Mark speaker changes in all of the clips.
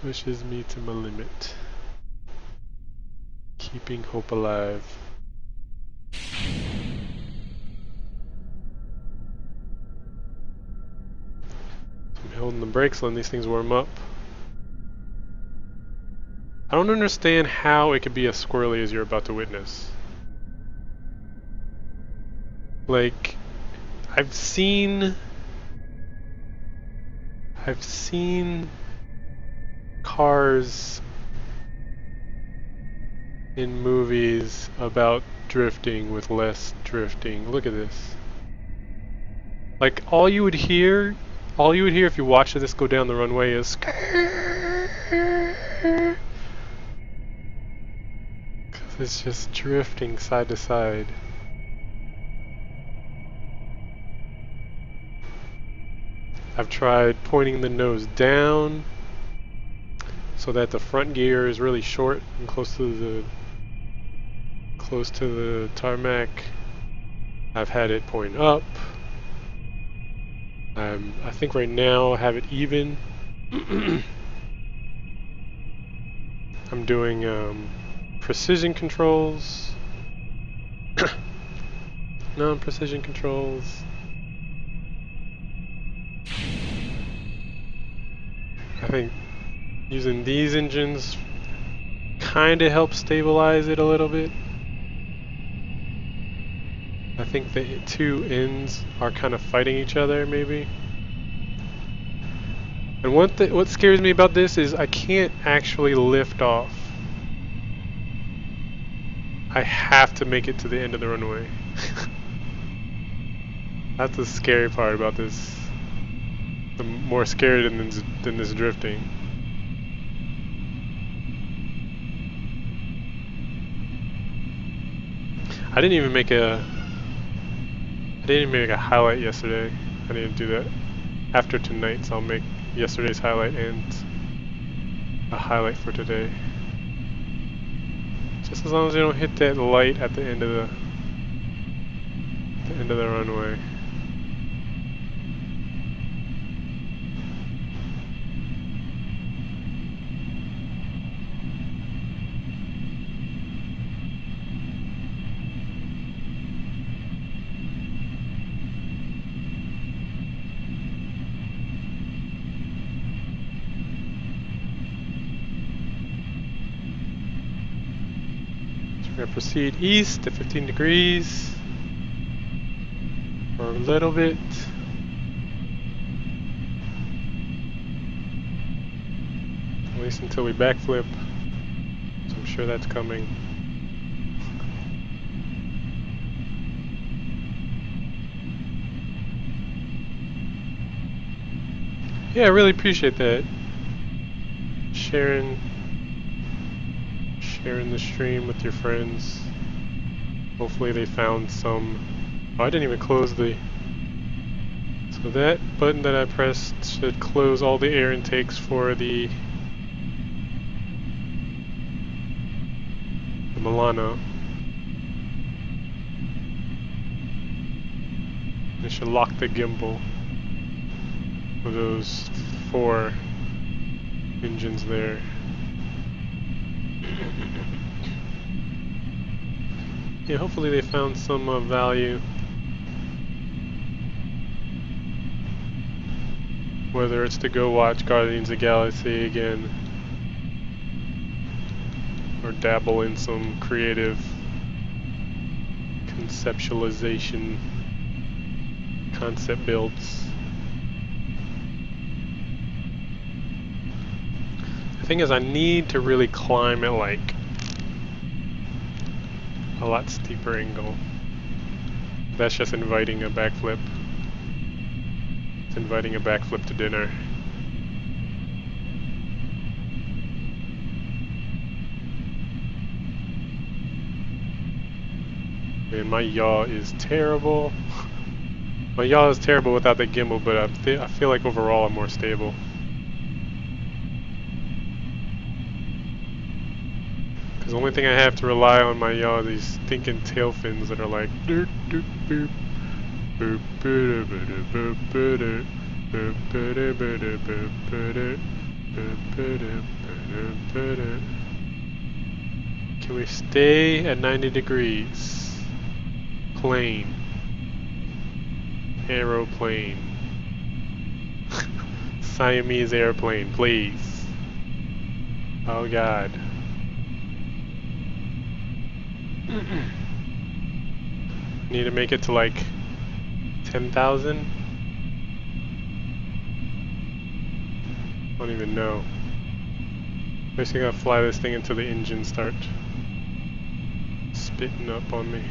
Speaker 1: Pushes me to my limit. Keeping hope alive. I'm holding the brakes, letting these things warm up. I don't understand how it could be as squirrely as you're about to witness. Like, I've seen cars in movies about drifting with less drifting. Look at this. Like, all you would hear if you watched this go down the runway is because it's just drifting side to side. I've tried pointing the nose down so that the front gear is really short and close to the tarmac. I've had it point up. I think right now I have it even. I'm doing precision controls, non-precision controls. I think using these engines kind of helps stabilize it a little bit. I think the two ends are kind of fighting each other, maybe. And what scares me about this is I can't actually lift off. I have to make it to the end of the runway. That's the scary part about this. The more scary than this drifting. I didn't even make a highlight yesterday. I need to do that after tonight, so I'll make yesterday's highlight and a highlight for today. Just as long as you don't hit that light at the end of the runway. We're going to proceed east to 15 degrees for a little bit. At least until we backflip. So I'm sure that's coming. Yeah, I really appreciate that. Sharing the stream with your friends. Hopefully they found some. Oh, I didn't even close the. So that button that I pressed should close all the air intakes for the Milano. It should lock the gimbal for those 4 engines there. Yeah, hopefully they found some value. Whether it's to go watch Guardians of the Galaxy again, or dabble in some creative conceptualization, concept builds. The thing is, I need to really climb at like a lot steeper angle. That's just inviting a backflip. It's inviting a backflip to dinner. Man, my yaw is terrible. My yaw is terrible without the gimbal, but I feel like overall I'm more stable. Because the only thing I have to rely on my yaw are these stinking tail fins that are like doot doot boop boop boop boop boop boop boop boop boop boop boop. Can we stay at 90 degrees? Plane. Aeroplane. Siamese airplane, please. Oh god. Need to make it to like 10,000? I don't even know. Basically gotta fly this thing until the engines start spitting up on me.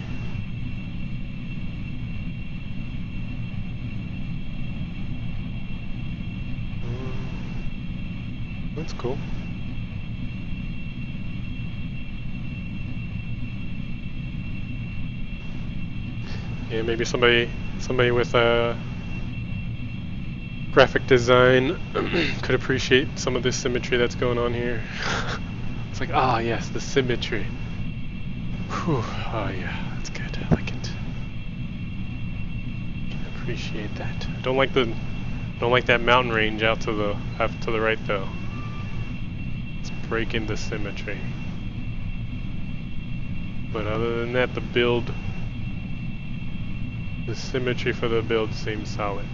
Speaker 1: That's cool. Yeah, maybe somebody with a graphic design could appreciate some of this symmetry that's going on here. It's like, ah, yes, the symmetry. Whew. Oh yeah, that's good. I like it. Can appreciate that. I don't like that mountain range out to the right though. It's breaking the symmetry. But other than that, the symmetry for the build seems solid.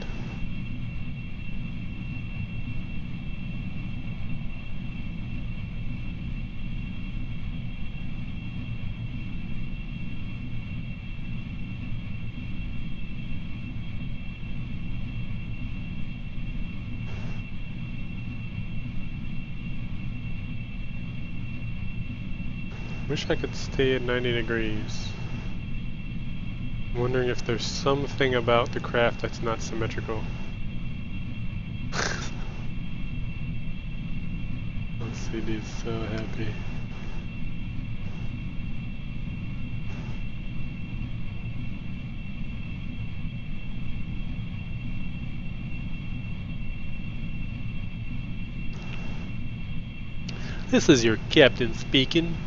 Speaker 1: Wish I could stay at 90 degrees. I'm wondering if there's something about the craft that's not symmetrical. LCD's so happy. This is your captain speaking.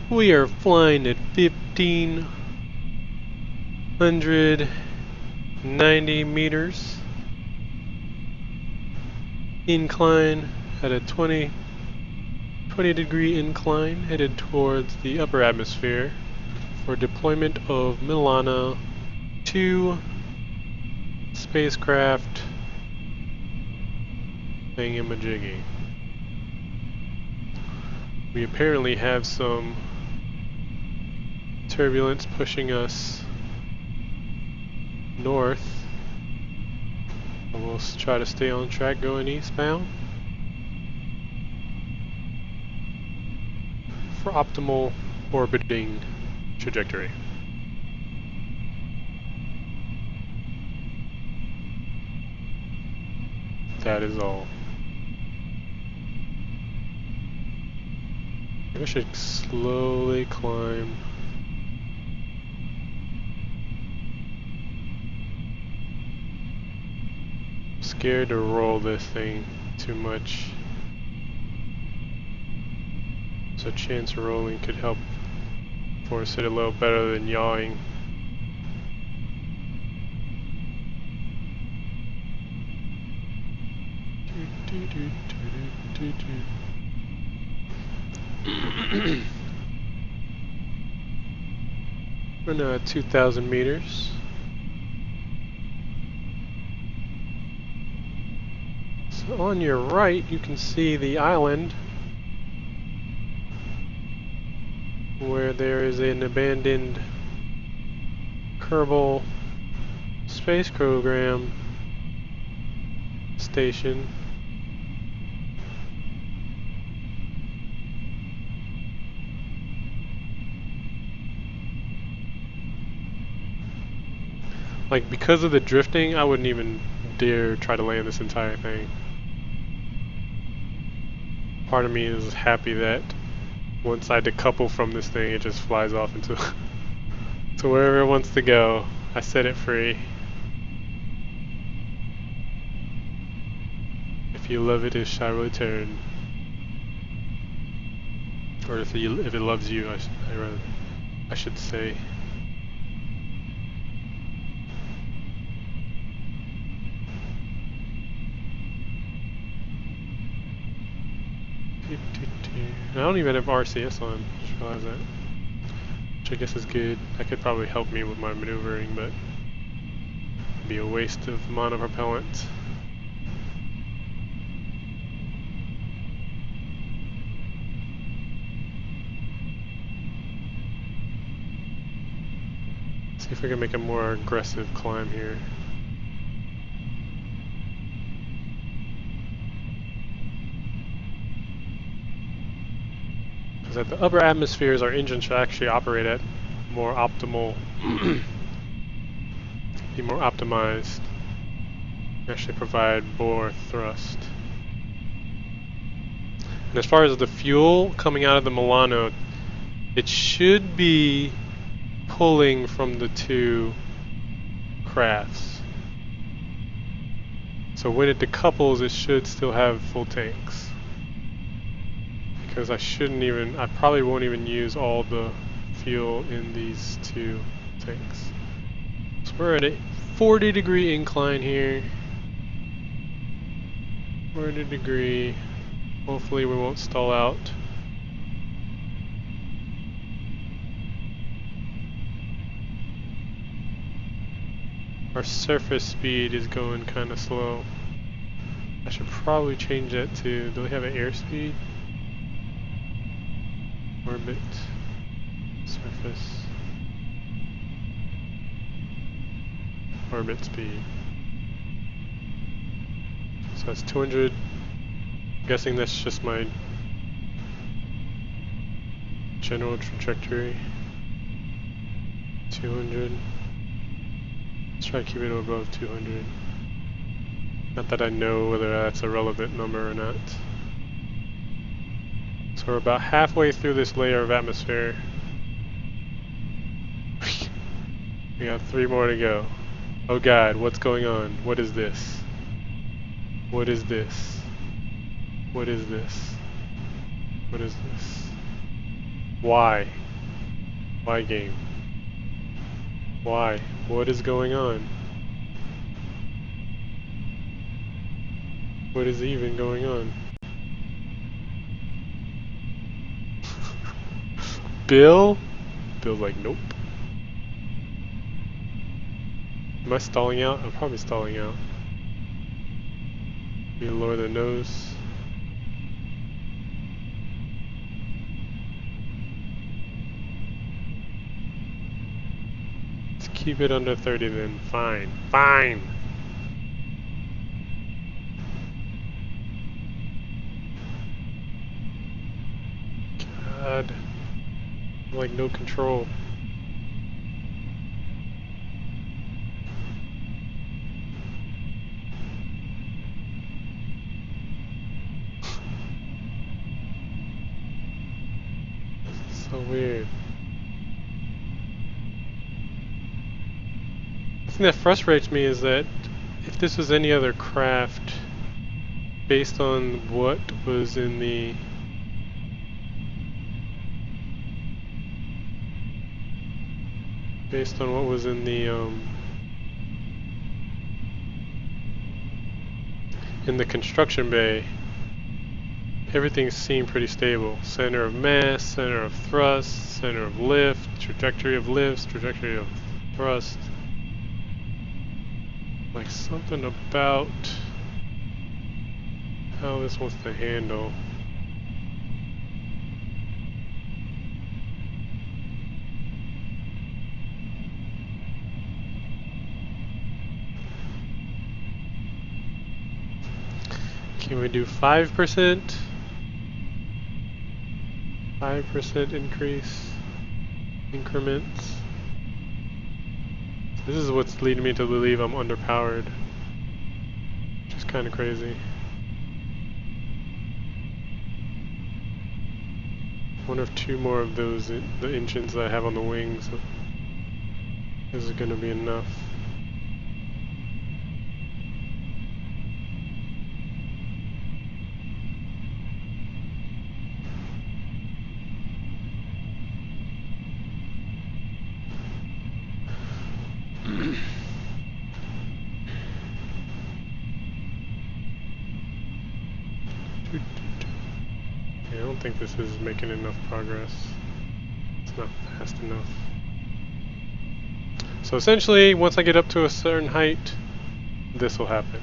Speaker 1: We are flying at 1,590 meters. Incline at a 20 degree incline headed towards the upper atmosphere for deployment of Milano 2 spacecraft thingamajiggy. We apparently have some turbulence pushing us north. We'll try to stay on track going eastbound for optimal orbiting trajectory. That is all. Maybe I should slowly climb. I'm scared to roll this thing too much. So chance rolling could help force it a little better than yawing. We're now at 2,000 meters. So on your right, you can see the island where there is an abandoned Kerbal space program station. Like, because of the drifting, I wouldn't even dare try to land this entire thing. Part of me is happy that once I decouple from this thing, it just flies off into to wherever it wants to go. I set it free. If you love it, it shall return. Or if it loves you, I should say. I don't even have RCS on, just realized that. Which I guess is good. That could probably help me with my maneuvering, but it'd be a waste of monopropellant. See if we can make a more aggressive climb here. Because at the upper atmospheres, our engine should actually operate at more optimal, be more optimized, actually provide more thrust. And as far as the fuel coming out of the Milano, it should be pulling from the two crafts. So when it decouples, it should still have full tanks. Because I probably won't even use all the fuel in these two tanks. So we're at a 40-degree incline here. 40-degree. Hopefully we won't stall out. Our surface speed is going kind of slow. I should probably change that to, do they have an airspeed? Orbit, surface, orbit speed. So that's 200. I'm guessing that's just my general trajectory. 200. Let's try to keep it above 200. Not that I know whether that's a relevant number or not. So we're about halfway through this layer of atmosphere. We got 3 more to go. Oh god, what's going on? What is this? What is this? What is this? What is this? Why? Why game? Why? What is going on? What is even going on? Bill? Bill's like, nope. Am I stalling out? I'm probably stalling out. You lower the nose. Let's keep it under 30 then. Fine. Fine! God. Like no control. So weird. The thing that frustrates me is that if this was any other craft, based on what was in the in the construction bay, everything seemed pretty stable. Center of mass, center of thrust, center of lift, trajectory of lifts, trajectory of thrust. Like something about how this wants to handle. Can we do 5%? 5% increase increments. This is what's leading me to believe I'm underpowered, which is kind of crazy. One or two more of those, the engines that I have on the wings. This is going to be enough. I don't think this is making enough progress. It's not fast enough. So essentially, once I get up to a certain height, this will happen.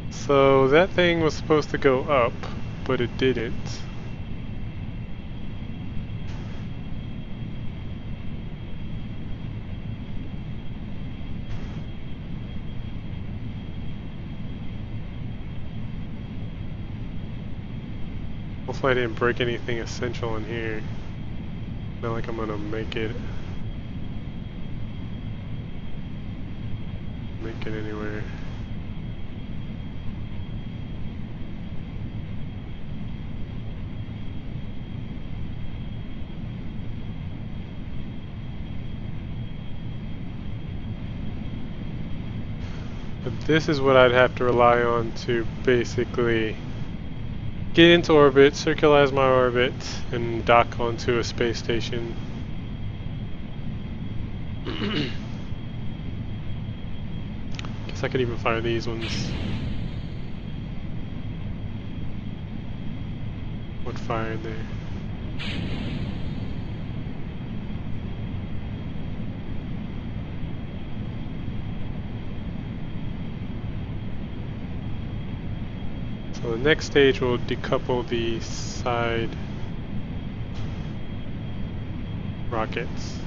Speaker 1: So that thing was supposed to go up, but it didn't. Hopefully I didn't break anything essential in here. Not like I'm gonna make it anywhere. But this is what I'd have to rely on to basically get into orbit, circularize my orbit, and dock onto a space station. Guess I could even fire these ones. What fired there? So the next stage will decouple the side rockets.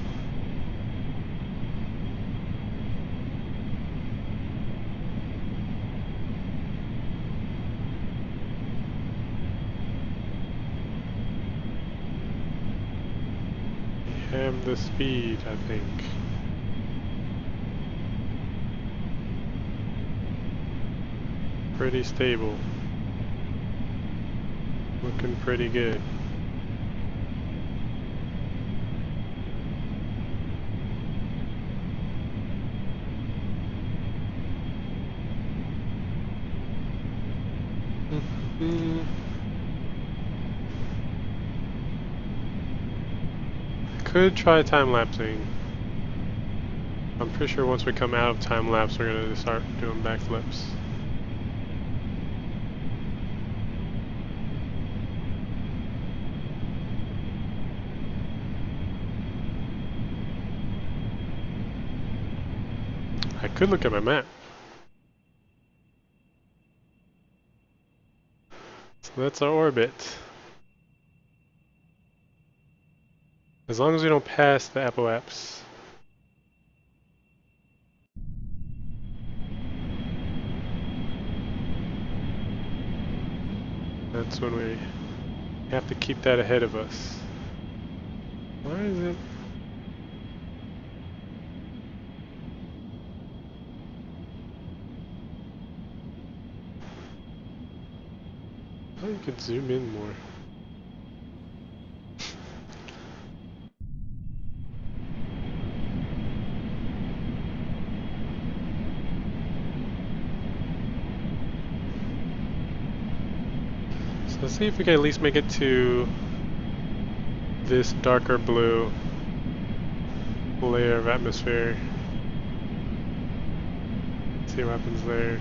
Speaker 1: We have the speed, I think. Pretty stable. Looking pretty good. Could try time-lapsing. I'm pretty sure once we come out of time-lapse we're gonna start doing backflips. I could look at my map. So that's our orbit. As long as we don't pass the apoapse. That's when we have to keep that ahead of us. Why is it? Oh, you could zoom in more. So let's see if we can at least make it to this darker blue layer of atmosphere. See what happens there.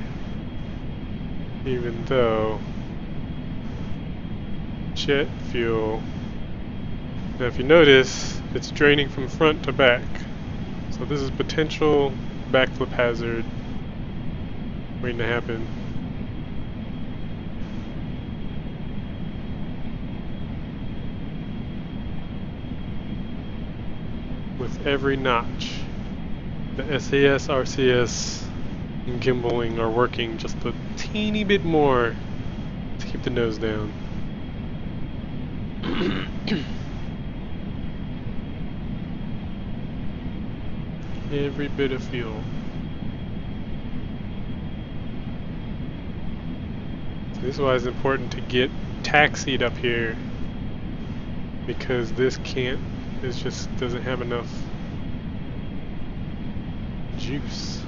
Speaker 1: Even though jet fuel. Now if you notice, it's draining from front to back. So this is potential backflip hazard waiting to happen. With every notch, the SAS, RCS, and gimbaling are working just a teeny bit more to keep the nose down. Every bit of fuel. So this is why it's important to get taxied up here, because this just doesn't have enough juice.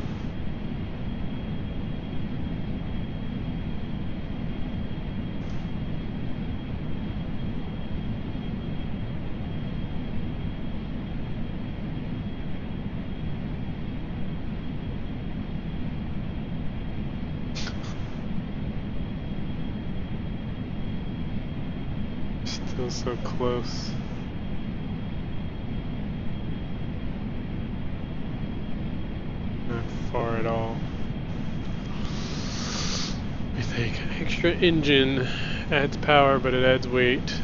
Speaker 1: Feels so close. Not far at all. We think extra engine adds power, but it adds weight.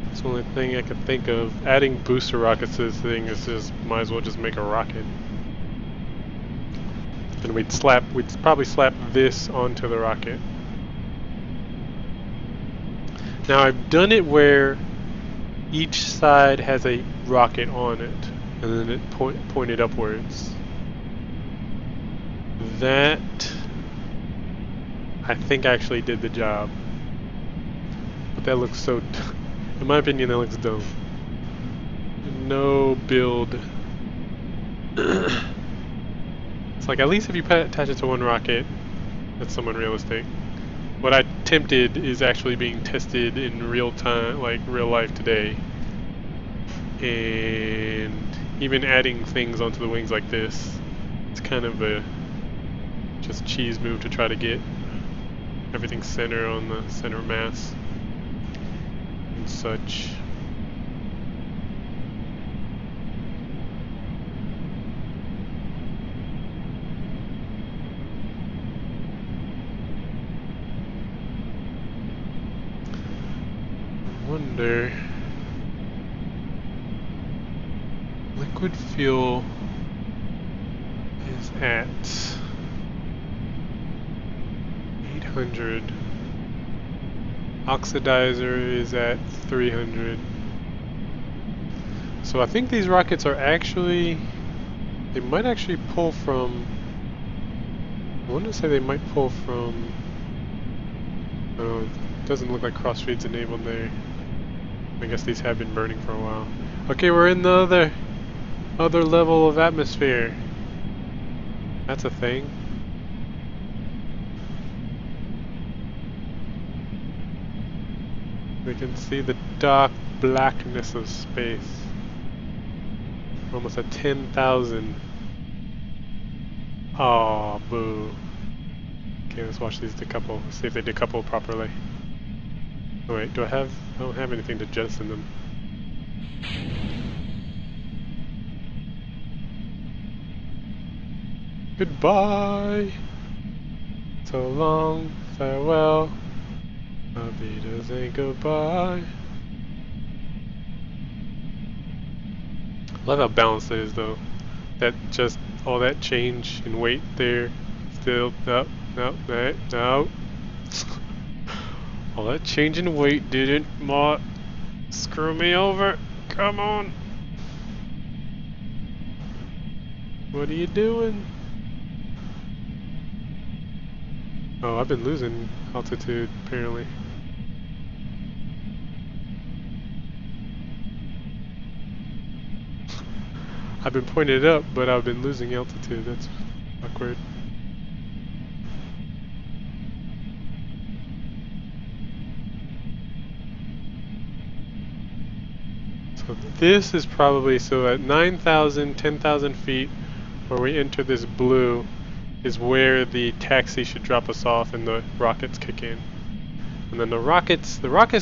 Speaker 1: That's the only thing I can think of. Adding booster rockets to this thing is just, might as well just make a rocket. And we'd probably slap this onto the rocket. Now I've done it where each side has a rocket on it, and then it pointed upwards. That, I think, actually did the job. But that looks so, in my opinion, that looks dumb. No build. It's like, at least if you attach it to one rocket, that's somewhat realistic. What I attempted is actually being tested in real time, like real life today. And even adding things onto the wings like this, it's kind of a just cheese move to try to get everything center on the center mass and such. I wonder, liquid fuel is at 800. Oxidizer is at 300. So I think these rockets are actually, they might actually pull from, I want to say they might pull from, oh, it doesn't look like cross feed's enabled there. I guess these have been burning for a while. Okay, we're in the other level of atmosphere. That's a thing. We can see the dark blackness of space. We're almost at 10,000. Oh, boo. Okay, let's watch these decouple. See if they decouple properly. Oh wait, I don't have anything to jettison them. Goodbye! So long, farewell. Avita say goodbye. Love how balanced it is though. That just, all that change in weight there. Still, no. All that change in weight didn't screw me over. Come on. What are you doing? Oh, I've been losing altitude apparently. I've been pointing it up, but I've been losing altitude. That's awkward. So this is probably, so at 9,000, 10,000 feet, where we enter this blue, is where the taxi should drop us off and the rockets kick in. And then the rockets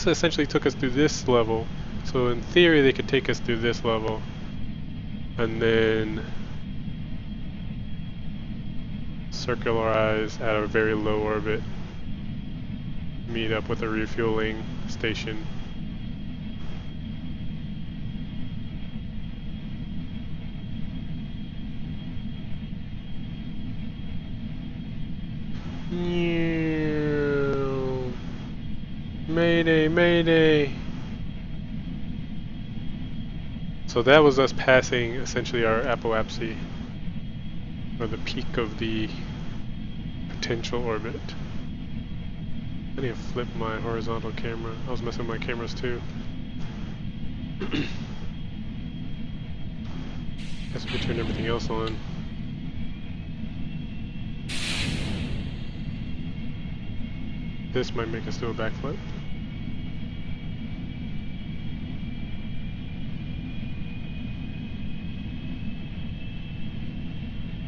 Speaker 1: essentially took us through this level, so in theory they could take us through this level. And then circularize at a very low orbit, meet up with a refueling station. Mayday, mayday. So that was us passing essentially our apoapsy, or the peak of the potential orbit. I need to flip my horizontal camera. I was messing with my cameras too. Guess we could turn everything else on. This might make us do a backflip.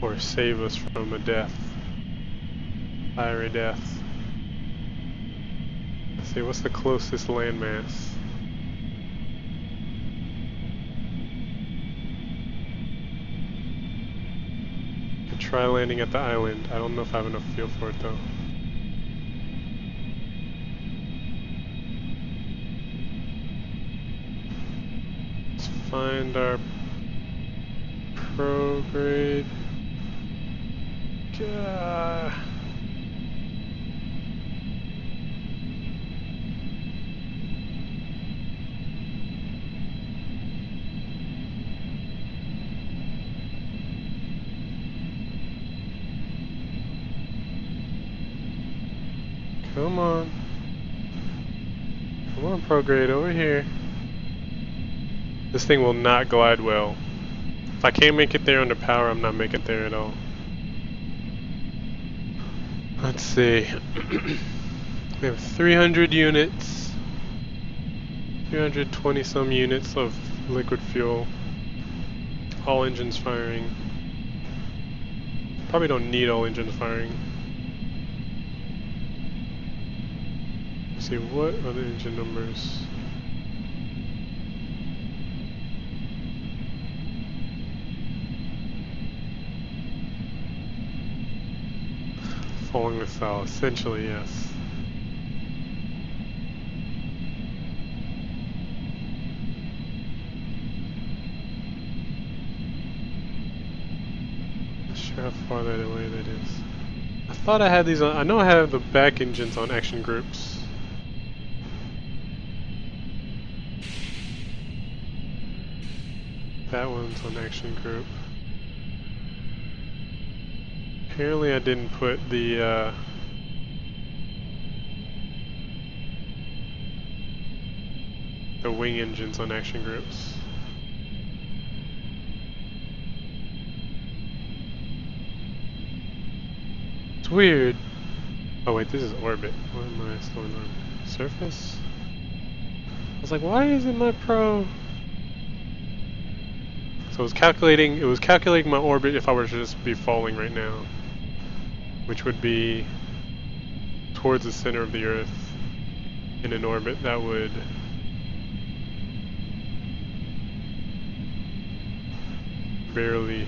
Speaker 1: Or save us from a death. Fiery death. Let's see, what's the closest landmass? Could try landing at the island. I don't know if I have enough fuel for it though. Let's find our prograde. Come on. Come on, prograde, over here. This thing will not glide well. If I can't make it there under power, I'm not making it there at all. Let's see. We have 300 units. 320 some units of liquid fuel. All engines firing. Probably don't need all engines firing. Let's see, what are the engine numbers? Falling missile, essentially, yes. Not sure how far that away that is. I thought I had these on. I know I have the back engines on action groups. That one's on action group. Apparently I didn't put the wing engines on action groups. It's weird. Oh wait, this is orbit. What am I still in orbit? Surface? I was like, why isn't my pro? So it was calculating my orbit if I were to just be falling right now, which would be towards the center of the Earth in an orbit that would barely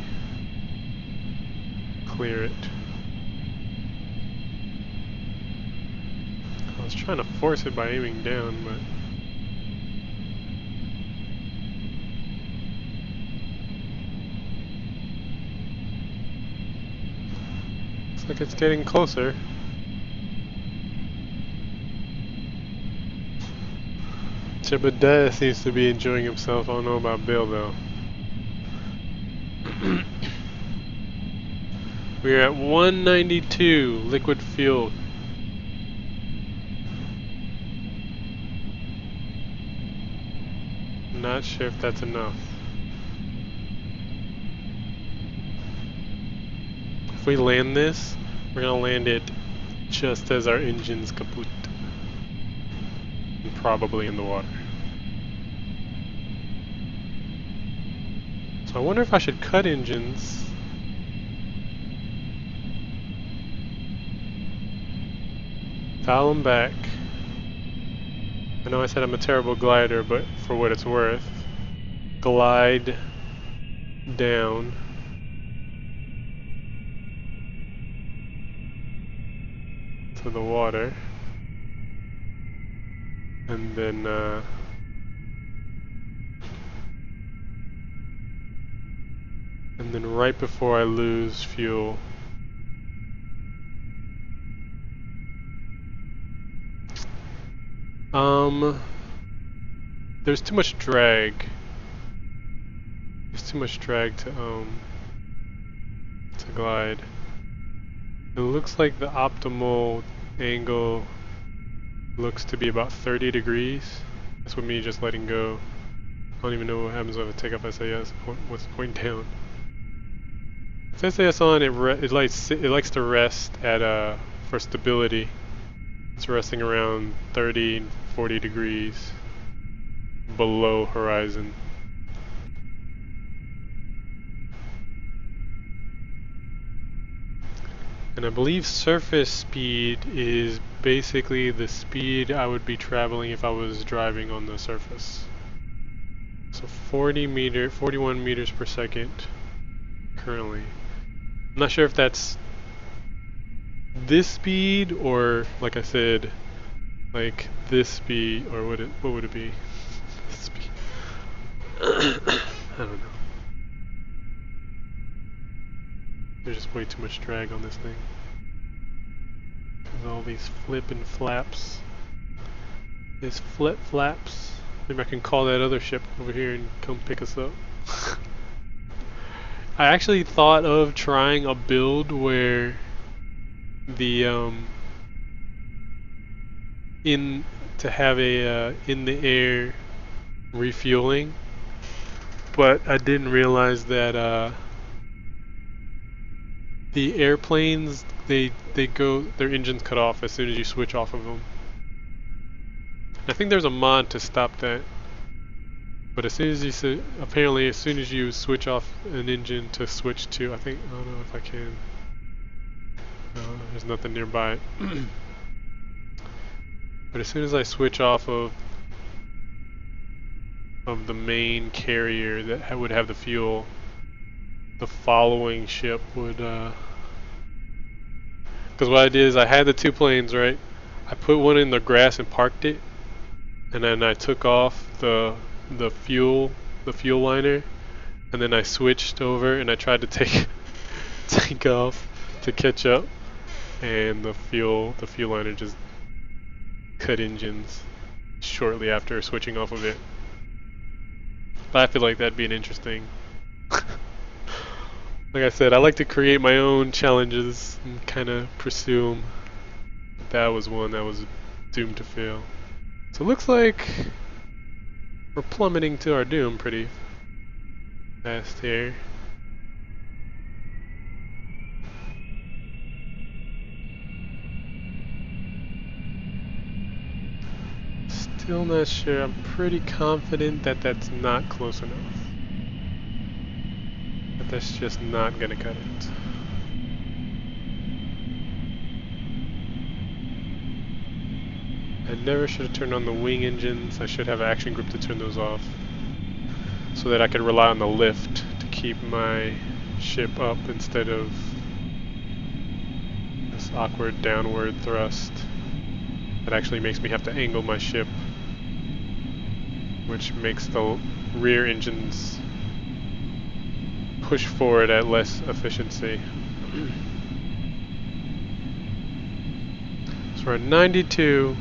Speaker 1: clear it. I was trying to force it by aiming down, but looks like it's getting closer. Jebediah seems to be enjoying himself. I don't know about Bill though. We're at 192 liquid fuel. Not sure if that's enough. If we land this, we're gonna land it just as our engine's kaput. And probably in the water. So I wonder if I should cut engines. Dial them back. I know I said I'm a terrible glider, but for what it's worth, glide down. To the water. And then right before I lose fuel, there's too much drag. There's too much drag to glide. It looks like the optimal angle looks to be about 30 degrees. That's with me just letting go. I don't even know what happens if I take off SAS. What's the point down? With SAS on, it likes to rest at for stability. It's resting around 30, 40 degrees below horizon. And I believe surface speed is basically the speed I would be traveling if I was driving on the surface. So 41 meters per second currently. I'm not sure if that's this speed or, like I said, like this speed, or what would it be? This speed. I don't know. There's just way too much drag on this thing. There's all these flipping flaps. These flip flaps. Maybe I can call that other ship over here and come pick us up. I actually thought of trying a build where the to have a in the air refueling, but I didn't realize that the airplanes they go, their engines cut off as soon as you switch off of them. I think there's a mod to stop that, but as soon as you apparently as soon as you switch off an engine to switch to, I don't know if I can. No, there's nothing nearby. But as soon as I switch off of the main carrier that would have the fuel, the following ship would, because what I did is I had the two planes, right? I put one in the grass and parked it, and then I took off the fuel liner, and then I switched over and I tried to take off to catch up, and the fuel liner just cut engines shortly after switching off of it. But I feel like that'd be an interesting. Like I said, I like to create my own challenges and kind of pursue them. But that was one that was doomed to fail. So it looks like we're plummeting to our doom pretty fast here. Still not sure. I'm pretty confident that that's not close enough. But that's just not gonna cut it. I never should have turned on the wing engines. I should have an action group to turn those off, so that I could rely on the lift to keep my ship up instead of this awkward downward thrust that actually makes me have to angle my ship, which makes the rear engines push forward at less efficiency. So we're at 92.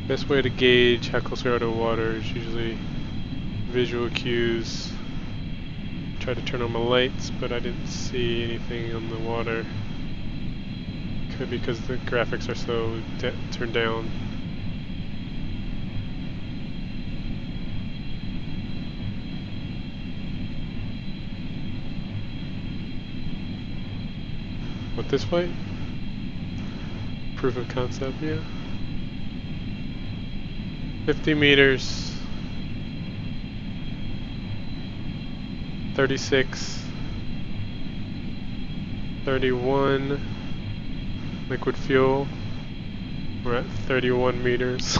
Speaker 1: Best way to gauge how close we are to water is usually visual cues. Tried to turn on my lights, but I didn't see anything on the water. Could be because the graphics are so turned down. What, this way? Proof of concept, yeah. 50 meters. 36. 31. Liquid fuel. We're at 31 meters.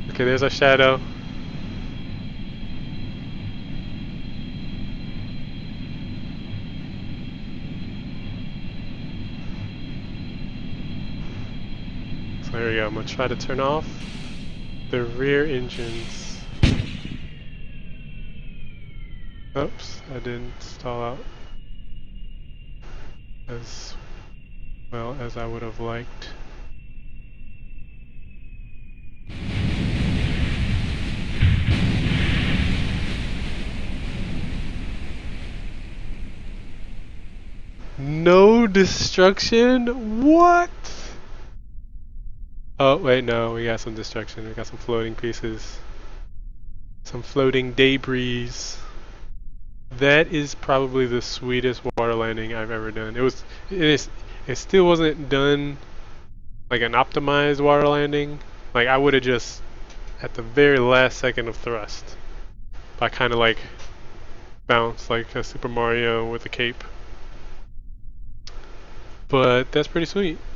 Speaker 1: Okay, there's our shadow. So there we go. I'm gonna try to turn off the rear engines. Oops, I didn't stall out as well as I would have liked. No destruction? What? Oh, wait, no, we got some destruction. We got some floating pieces. Some floating debris. That is probably the sweetest water landing I've ever done. It still wasn't done like an optimized water landing. Like, I would have just, at the very last second of thrust, I kind of like bounced like a Super Mario with a cape. But that's pretty sweet.